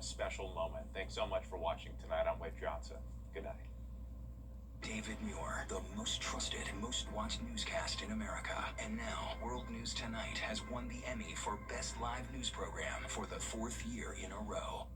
a special moment. Thanks so much for watching tonight. I'm Wade Johnson. Good night. David Muir, the most trusted, most watched newscast in America. And now, World News Tonight has won the Emmy for Best Live News Program for the 4th year in a row.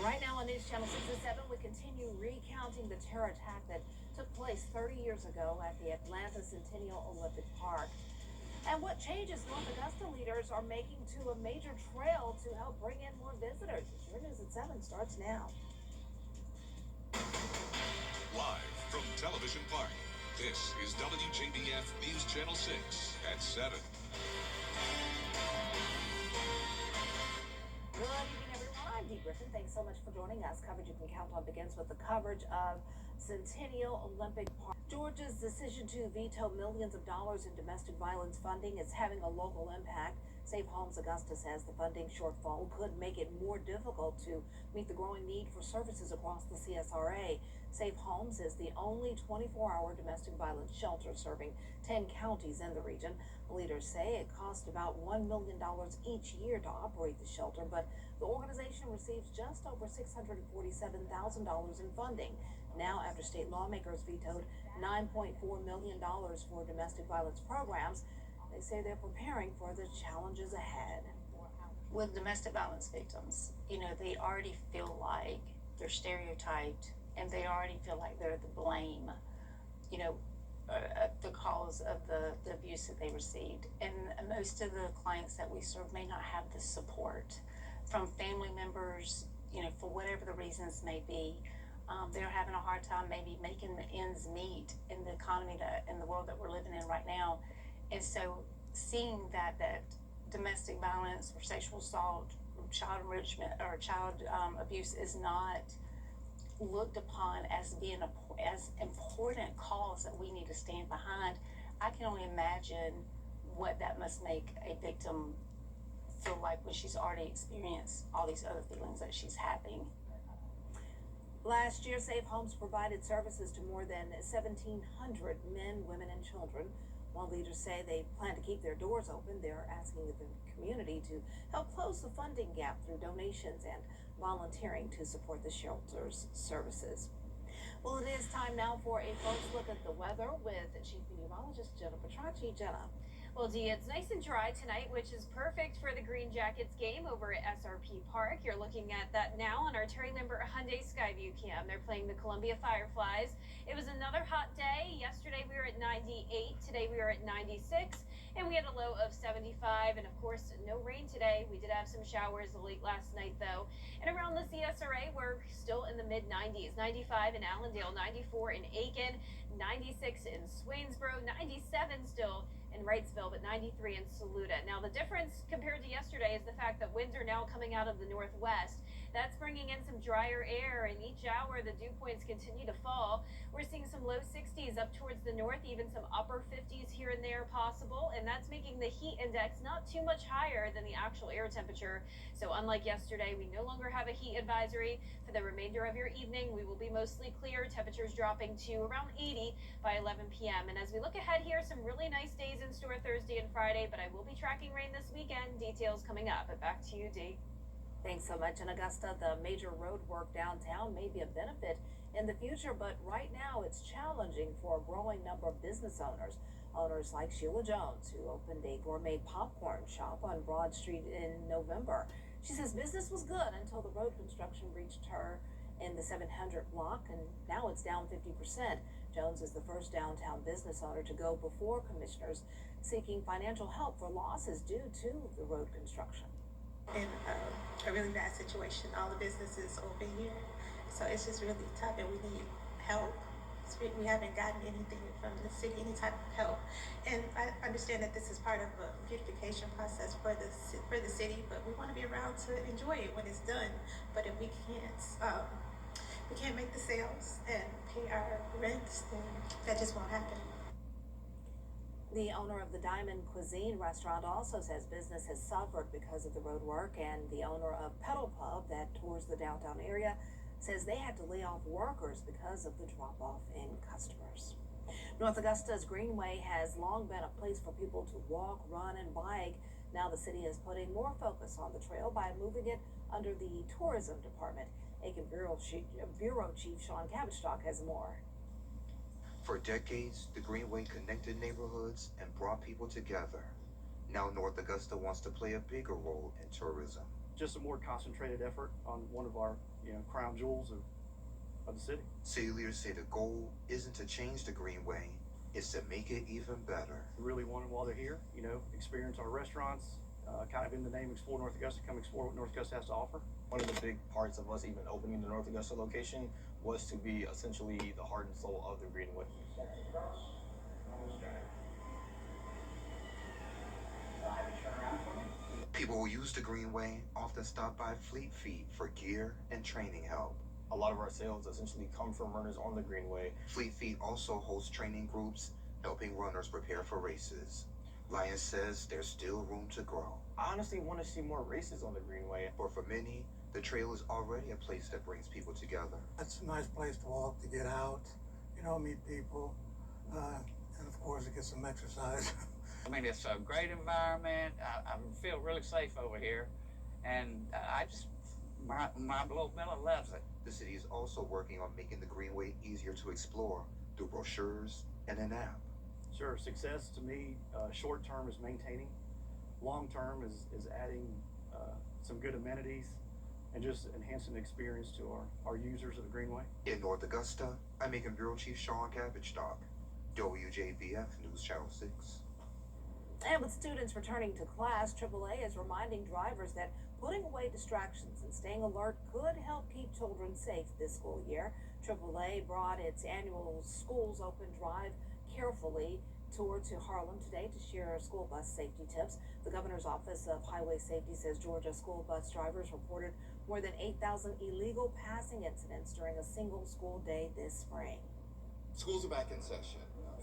Right now on News Channel 6 and 7, we continue recounting the terror attack that took place 30 years ago at the Atlanta Centennial Olympic Park. And what changes North Augusta leaders are making to a major trail to help bring in more visitors. Your News at 7 starts now. Live from Television Park, this is WJBF News Channel 6 at 7. Good evening, everyone. I'm Dee Griffin. Thanks so much for joining us. Coverage you can count on begins with the coverage of Centennial Olympic Park. Georgia's decision to veto millions of dollars in domestic violence funding is having a local impact. Safe Homes Augusta says the funding shortfall could make it more difficult to meet the growing need for services across the CSRA. Safe Homes is the only 24-hour domestic violence shelter serving 10 counties in the region. Leaders say it costs about $1 million each year to operate the shelter, but the organization receives just over $647,000 in funding. Now, after state lawmakers vetoed $9.4 million for domestic violence programs, they say they're preparing for the challenges ahead. With domestic violence victims, they already feel like they're stereotyped and they already feel like they're the blame, the cause of the abuse that they received. And most of the clients that we serve may not have the support from family members, for whatever the reasons may be. They're having a hard time maybe making the ends meet in the economy in the world that we're living in right now. And so seeing that domestic violence or sexual assault, or child enrichment or child abuse is not looked upon as being as important cause that we need to stand behind, I can only imagine what that must make a victim feel like when she's already experienced all these other feelings that she's having. Last year, Safe Homes provided services to more than 1,700 men, women, and children. While leaders say they plan to keep their doors open, they're asking the community to help close the funding gap through donations and volunteering to support the shelter's services. Well, it is time now for a close look at the weather with Chief Meteorologist Jenna Petracci. Jenna. Well, Dee, it's nice and dry tonight, which is perfect for the Green Jackets game over at SRP Park. You're looking at that now on our Terry Lambert Hyundai Skyview cam. They're playing the Columbia Fireflies. It was another hot day. Yesterday we were at 98. Today we are at 96. And we had a low of 75. And of course, no rain today. We did have some showers late last night, though. And around the CSRA, we're still in the mid-90s. 95 in Allendale, 94 in Aiken, 96 in Swainsboro, 97 still in Wrightsville, but 93 in Saluda. Now, the difference compared to yesterday is the fact that winds are now coming out of the northwest. That's bringing in some drier air, and each hour the dew points continue to fall. We're seeing some low 60s up towards the north, even some upper 50s here and there possible, and that's making the heat index not too much higher than the actual air temperature. So unlike yesterday, we no longer have a heat advisory. For the remainder of your evening, we will be mostly clear, temperatures dropping to around 80 by 11 p.m. And as we look ahead here, some really nice days in store Thursday and Friday, but I will be tracking rain this weekend. Details coming up. But back to you, Dee. Thanks so much. In Augusta, the major road work downtown may be a benefit in the future, but right now it's challenging for a growing number of business owners. Owners like Sheila Jones, who opened a gourmet popcorn shop on Broad Street in November. She says business was good until the road construction reached her in the 700 block, and now it's down 50%. Jones is the first downtown business owner to go before commissioners seeking financial help for losses due to the road construction. In a really bad situation, all the businesses open here, so it's just really tough, and we need help. We haven't gotten anything from the city, any type of help, and I understand that this is part of a beautification process for the city, but we want to be around to enjoy it when it's done. But if we can't make the sales and pay our rents, then that just won't happen. The owner of the Diamond Cuisine restaurant also says business has suffered because of the road work, and the owner of Pedal Pub that tours the downtown area says they had to lay off workers because of the drop-off in customers. North Augusta's Greenway has long been a place for people to walk, run, and bike. Now the city is putting more focus on the trail by moving it under the tourism department. Aiken Bureau Chief Sean Cabbage has more. For decades, the Greenway connected neighborhoods and brought people together. Now North Augusta wants to play a bigger role in tourism. Just a more concentrated effort on one of our, crown jewels of the city. City leaders say the goal isn't to change the Greenway, it's to make it even better. We really want them while they're here, experience our restaurants, kind of in the name Explore North Augusta, come explore what North Augusta has to offer. One of the big parts of us even opening the North Augusta location was to be essentially the heart and soul of the Greenway. People who use the Greenway often stop by Fleet Feet for gear and training help. A lot of our sales essentially come from runners on the Greenway. Fleet Feet also hosts training groups, helping runners prepare for races. Lyons says there's still room to grow. I honestly want to see more races on the Greenway. But for many, the trail is already a place that brings people together. It's a nice place to walk, to get out, meet people, and of course to get some exercise. I mean, it's a great environment. I feel really safe over here, and my little Miller loves it. The city is also working on making the Greenway easier to explore through brochures and an app. Sure, success to me, short term is maintaining, long term is adding some good amenities and just enhancing the experience to our users of the Greenway. In North Augusta, I'm Aiken Bureau Chief Sean Cabbage, WJBF News Channel 6. And with students returning to class, AAA is reminding drivers that putting away distractions and staying alert could help keep children safe this school year. AAA brought its annual Schools Open Drive Carefully tour to Harlem today to share school bus safety tips. The Governor's Office of Highway Safety says Georgia school bus drivers reported more than 8,000 illegal passing incidents during a single school day this spring. Schools are back in session.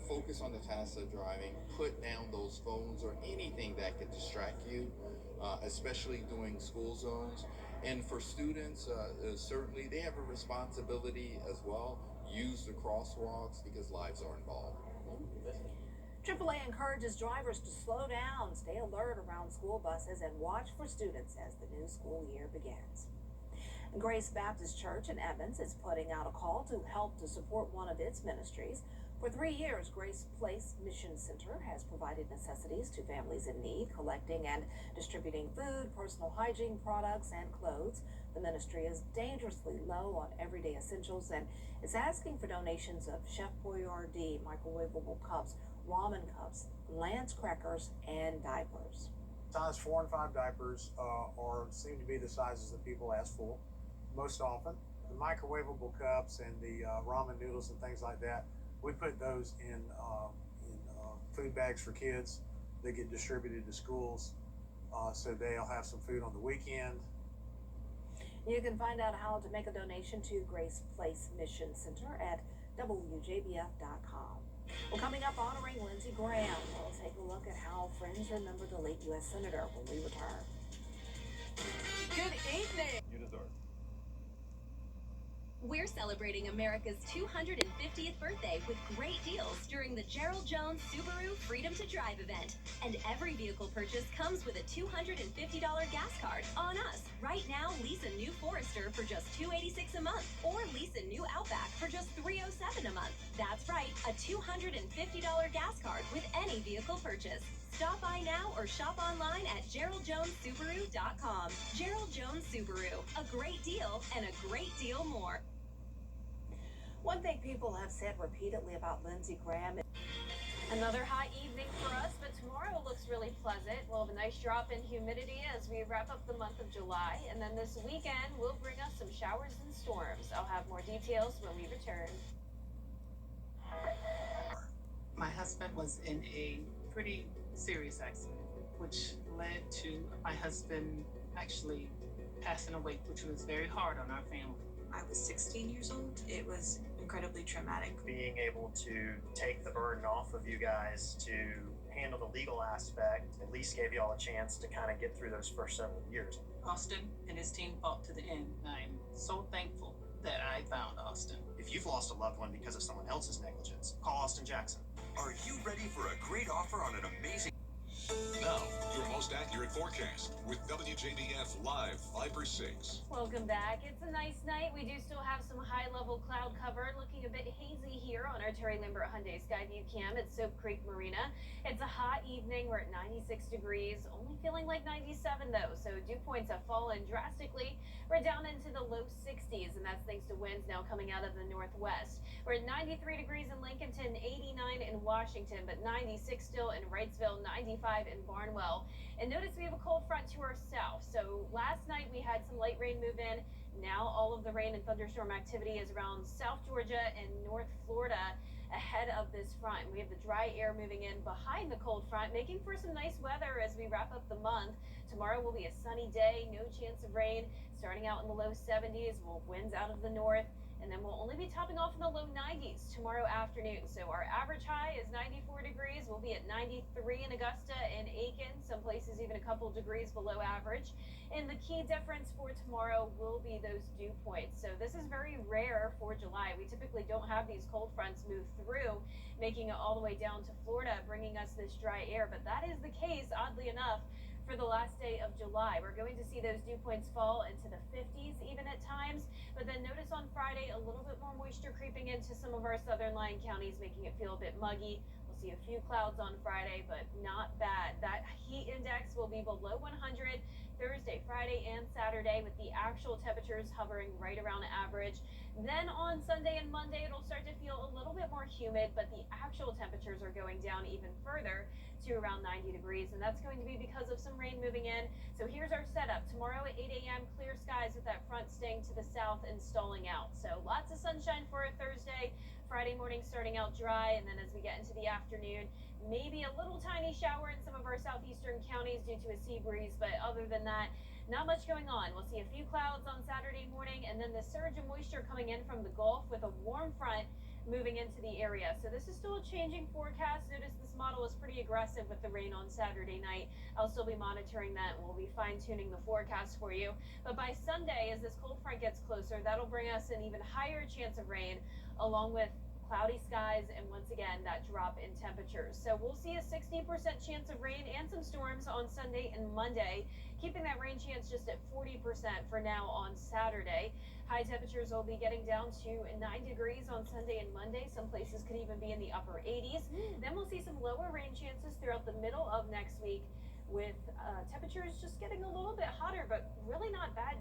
Focus on the tasks of driving. Put down those phones or anything that could distract you, especially during school zones. And for students, certainly they have a responsibility as well. Use the crosswalks because lives are involved. AAA encourages drivers to slow down, stay alert around school buses, and watch for students as the new school year begins. Grace Baptist Church in Evans is putting out a call to help to support one of its ministries. For 3 years, Grace Place Mission Center has provided necessities to families in need, collecting and distributing food, personal hygiene products, and clothes. The ministry is dangerously low on everyday essentials and is asking for donations of Chef Boyardee microwavable cups, ramen cups, Lance crackers, and diapers. Size 4 and 5 diapers seem to be the sizes that people ask for most often. The microwavable cups and the ramen noodles and things like that, we put those in food bags for kids. They get distributed to schools, so they'll have some food on the weekend. You can find out how to make a donation to Grace Place Mission Center at WJBF.com. Well, coming up, honoring Lindsey Graham. We'll take a look at how friends remember the late U.S. Senator when we return. Good evening. You deserve. We're celebrating America's 250th birthday with great deals during the Gerald Jones Subaru Freedom to Drive event. And every vehicle purchase comes with a $250 gas card on us. Right now, lease a new Forester for just $286 a month or lease a new Outback for just $307 a month. That's right, a $250 gas card with any vehicle purchase. Stop by now or shop online at GeraldJonesSubaru.com. Gerald Jones Subaru, a great deal and a great deal more. One thing people have said repeatedly about Lindsey Graham. Another hot evening for us, but tomorrow looks really pleasant. We'll have a nice drop in humidity as we wrap up the month of July. And then this weekend will bring us some showers and storms. I'll have more details when we return. My husband was in a pretty serious accident, which led to my husband actually passing away, which was very hard on our family. I was 16 years old. It was incredibly traumatic. Being able to take the burden off of you guys to handle the legal aspect at least gave you all a chance to kind of get through those first several years. Austin and his team fought to the end. I'm so thankful that I found Austin. If you've lost a loved one because of someone else's negligence, call Austin Jackson. Are you ready for a great offer on an amazing Now, your most accurate forecast with WJBF Live Fiber 6. Welcome back. It's a nice night. We do still have some high-level cloud cover, looking a bit hazy here on our Terry Lambert Hyundai Skyview Cam at Soap Creek Marina. It's a hot evening. We're at 96 degrees, only feeling like 97 though, so dew points have fallen drastically. We're down into the low 60s, and that's thanks to winds now coming out of the northwest. We're at 93 degrees in Lincolnton, 89 in Washington, but 96 still in Wrightsville, 95 in Barnwell. And notice we have a cold front to our south. So last night we had some light rain move in. Now all of the rain and thunderstorm activity is around South Georgia and North Florida ahead of this front. We have the dry air moving in behind the cold front, making for some nice weather as we wrap up the month. Tomorrow will be a sunny day, no chance of rain. Starting out in the low 70s, we'll have winds out of the north. And then we'll only be topping off in the low 90s tomorrow afternoon. So our average high is 94 degrees. We'll be at 93 in Augusta and Aiken, some places even a couple degrees below average. And the key difference for tomorrow will be those dew points. So this is very rare for July. We typically don't have these cold fronts move through, making it all the way down to Florida, bringing us this dry air. But that is the case, oddly enough, for the last day of July. We're going to see those dew points fall into the 50s even at times, but then notice on Friday a little bit more moisture creeping into some of our southern lying counties, making it feel a bit muggy. We'll see a few clouds on Friday, but not bad. That heat index will be below 100 Thursday, Friday, and Saturday, with the actual temperatures hovering right around average. Then on Sunday and Monday, it'll start to feel a little bit more humid, but the actual temperatures are going down even further to around 90 degrees, and that's going to be because of some rain moving in. So here's our setup. Tomorrow at 8 a.m., clear skies with that front staying to the south and stalling out. So lots of sunshine for a Thursday. Friday morning starting out dry, and then as we get into the afternoon, maybe a little tiny shower in some of our southeastern counties due to a sea breeze, but other than that, not much going on. We'll see a few clouds on Saturday morning, and then the surge of moisture coming in from the Gulf with a warm front moving into the area. So this is still a changing forecast. Notice this model is pretty aggressive with the rain on Saturday night. I'll still be monitoring that, and we'll be fine-tuning the forecast for you. But by Sunday, as this cold front gets closer, that'll bring us an even higher chance of rain, along with cloudy skies and once again that drop in temperatures. So we'll see a 60% chance of rain and some storms on Sunday and Monday, keeping that rain chance just at 40% for now on Saturday. High temperatures will be getting down to 9 degrees on Sunday and Monday. Some places could even be in the upper 80s. Then we'll see some lower rain chances throughout the middle of next week, with temperatures just getting a little bit hotter, but really not bad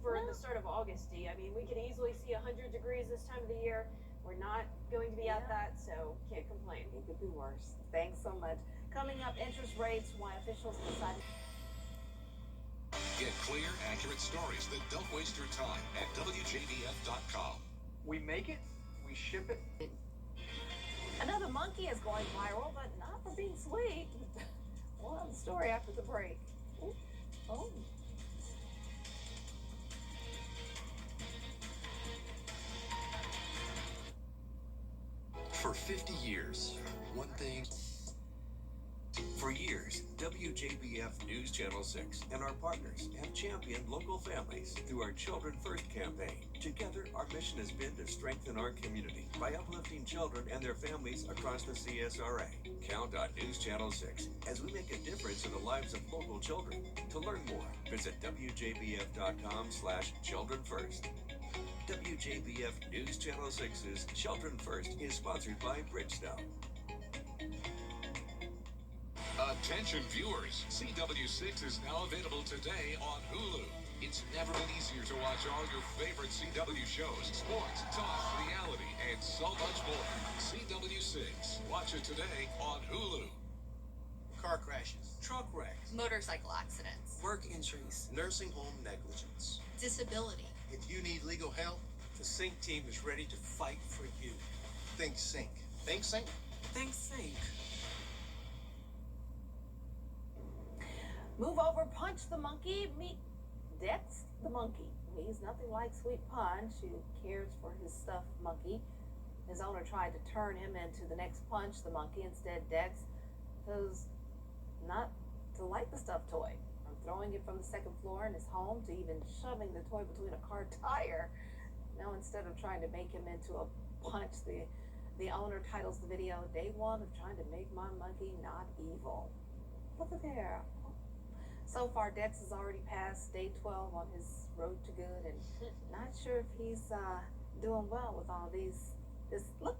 for the start of August. I mean, we could easily see 100 degrees this time of the year. We're not going to be at that, so can't complain. It could be worse. Thanks so much. Coming up, interest rates, why officials decided. Get clear, accurate stories that don't waste your time at WJBF.com. We make it, we ship it. Another monkey is going viral, but not for being sweet. We'll have the story after the break. Ooh. Oh. For 50 years, one thing. For years, WJBF News Channel 6 and our partners have championed local families through our Children First campaign. Together, our mission has been to strengthen our community by uplifting children and their families across the CSRA. Count on News Channel 6 as we make a difference in the lives of local children. To learn more, visit WJBF.com/childrenfirst. WJBF News Channel 6's Children First is sponsored by Bridgestone. Attention viewers, CW6 is now available today on Hulu. It's never been easier to watch all your favorite CW shows, sports, talk, reality, and so much more. CW6. Watch it today on Hulu. Car crashes, truck wrecks, motorcycle accidents, work injuries, nursing home negligence, disability. If you need legal help, the Sync team is ready to fight for you. Think Sync. Think Sync? Think Sync. Move over, Punch the monkey. Meet Dex the monkey. He's nothing like Sweet Punch, who cares for his stuffed monkey. His owner tried to turn him into the next Punch the monkey. Instead, Dex chose not to like the stuffed toy, from throwing it from the second floor in his home to even shoving the toy between a car tire. Now, instead of trying to make him into a Punch, the owner titles the video, "Day one of trying to make my monkey not evil." Look at there. So far, Dex has already passed day 12 on his road to good, and not sure if he's doing well with all this look,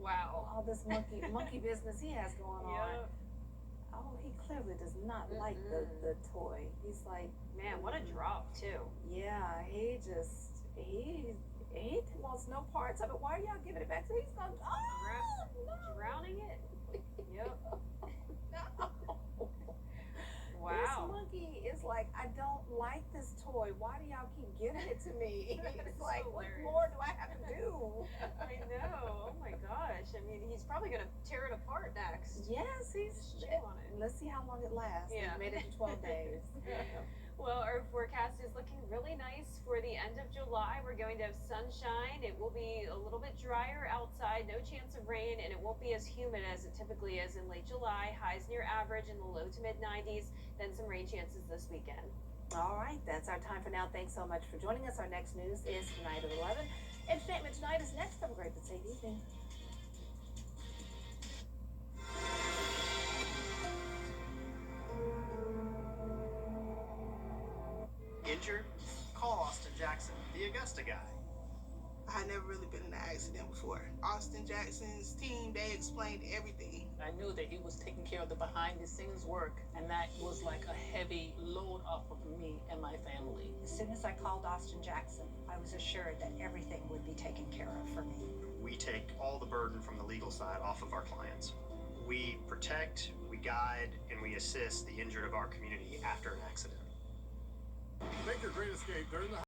Wow. all this monkey business he has going on. Yep. Oh, he clearly does not like the toy. He's like, Man, what a drop too. yeah, he wants no parts of it. Why are y'all giving it back to him? He's gonna, oh, no. Drowning it. Yep. No. Wow. This monkey is like, I don't like this toy. Why do y'all keep giving it to me? It's like, what hilarious. more do I have to do? I know. Oh my gosh. I mean, he's probably gonna tear it apart next. Yes, he's. Just chew on it. Let's see how long it lasts. Yeah. He made it to 12 days. Well, our forecast is looking really nice for the end of July. We're going to have sunshine. It will be a little bit drier outside, no chance of rain, and it won't be as humid as it typically is in late July. Highs near average in the low to mid 90s, then some rain chances this weekend. All right, that's our time for now. Thanks so much for joining us. Our next news is tonight at 11. Entertainment Tonight is next. Have a great but safe evening. Injured? Call Austin Jackson, the Augusta guy. I had never really been in an accident before. Austin Jackson's team, they explained everything. I knew that he was taking care of the behind the scenes work, and that was like a heavy load off of me and my family. As soon as I called Austin Jackson, I was assured that everything would be taken care of for me. We take all the burden from the legal side off of our clients. We protect, we guide, and we assist the injured of our community after an accident. Make your great escape during the